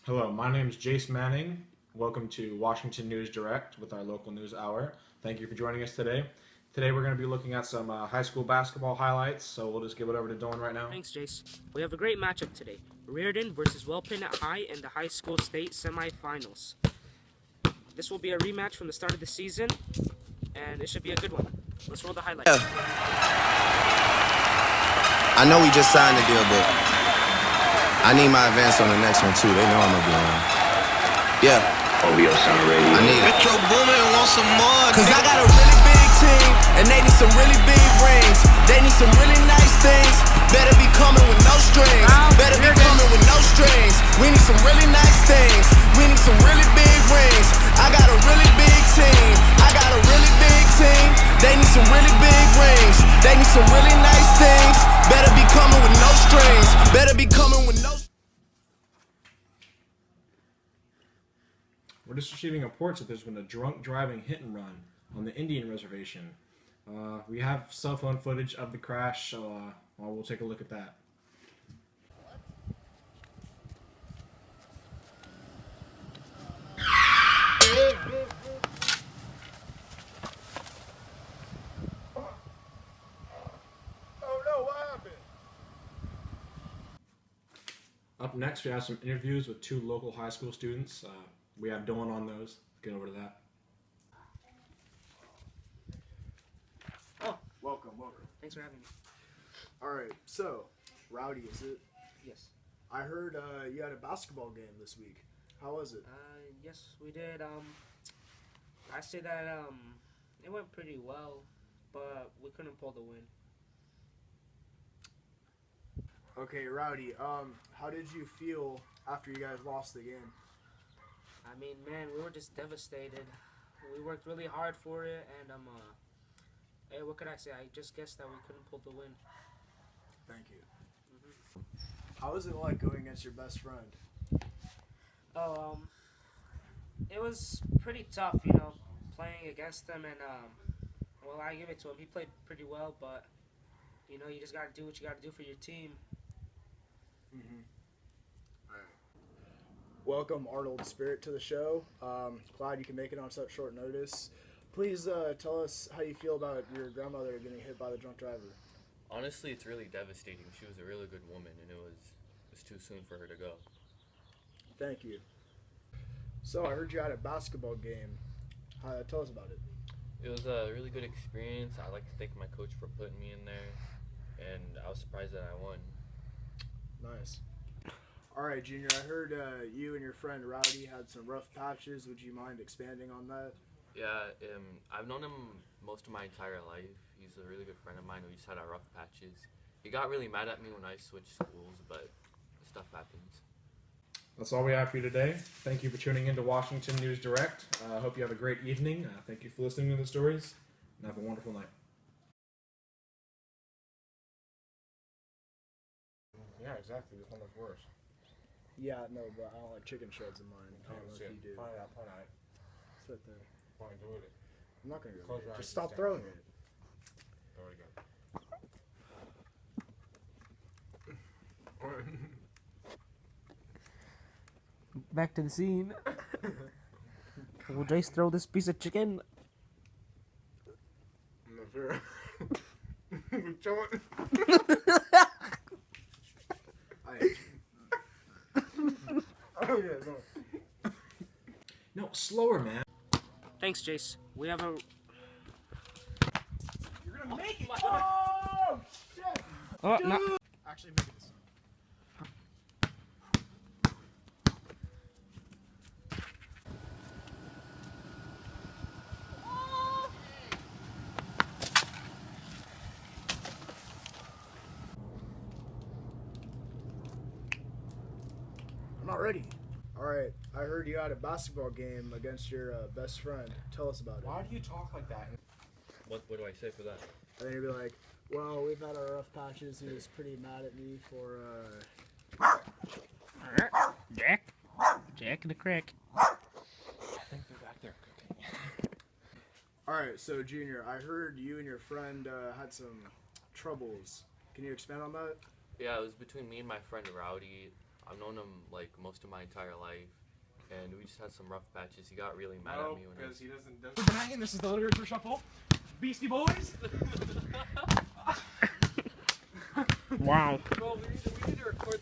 Hello, my name is Jace Manning. Welcome to Washington News Direct with our local news hour. Thank you for joining us today. Today we're going to be looking at some high school basketball highlights, so we'll just give it over to Dylan right now. Thanks, Jace. We have a great matchup today. Reardon versus Welpin High in the high school state semifinals. This will be a rematch from the start of the season, and it should be a good one. Let's roll the highlights. I know we just signed the deal, but I need my advance on the next one too. They know I'm gonna be on. Yeah. OBO Sound Radio. I need Metro Boomin want some more. Cause I got a really big team, and they need some really big rings. They need some really nice things. Better be coming with no strings. Better be coming with no strings. We need some really nice things. We need some really big rings. I got a really big team. I got a really big team. They need some really big rings. They need some really nice things. Better be coming with no strings. Better be coming with no strings. We're just receiving reports that there's been a drunk driving hit and run on the Indian reservation. We have cell phone footage of the crash, so we'll take a look at that. Oh no, what happened? Up next, we have some interviews with two local high school students. We have Dylan on those. Get over to that. Oh, Welcome. thanks for having me. Alright, so, Rowdy, is it? Yes. I heard you had a basketball game this week. How was it? Yes, we did. I say that it went pretty well, but we couldn't pull the win. Okay, Rowdy, how did you feel after you guys lost the game? I mean, man, we were just devastated. We worked really hard for it, and hey, what could I say? I just guessed that we couldn't pull the win. Thank you. How was it like going against your best friend? Oh, it was pretty tough, playing against him, and well, I give it to him. He played pretty well, but you just gotta do what you gotta do for your team. Welcome, Arnold Spirit, to the show. Glad you can make it on such short notice. Please tell us how you feel about your grandmother getting hit by the drunk driver. Honestly, it's really devastating. She was a really good woman, and it was too soon for her to go. Thank you. So, I heard you had a basketball game. Tell us about it. It was a really good experience. I'd like to thank my coach for putting me in there, and I was surprised that I won. Nice. All right, Junior, I heard you and your friend Rowdy had some rough patches. Would you mind expanding on that? Yeah, I've known him most of my entire life. He's a really good friend of mine. We just had our rough patches. He got really mad at me when I switched schools, but stuff happens. That's all we have for you today. Thank you for tuning in to Washington News Direct. I hope you have a great evening. Thank you for listening to the stories, and have a wonderful night. Yeah, exactly. This one looks worse. Yeah, no, but I don't like chicken shreds in mine. I don't know if you do. Find out. It's right there. Fine, do it. I'm not going to go Close there. your eyes Just and stop stand throwing there. it. There we go. Back to the scene. Will Jace throw this piece of chicken? I'm not sure. Show it. I hate you. Oh, yeah, no. No, slower, man. Thanks, Jace. We have a. You're going to make it! Oh, shit! Oh, no. Actually, make it this. I'm not ready. Alright, I heard you had a basketball game against your best friend. Tell us about it. Why do you talk like that? What do I say for that? And then you'd be like, well, we've had our rough patches. He was pretty mad at me for, Jack in the crack. I think they're back there cooking. Alright, so Junior, I heard you and your friend had some troubles. Can you expand on that? Yeah, it was between me and my friend Rowdy. I've known him like most of my entire life, and we just had some rough patches. He got really mad at me when because I he doesn't. This is the literature shuffle. Beastie Boys. Wow. Bro, we need to record that.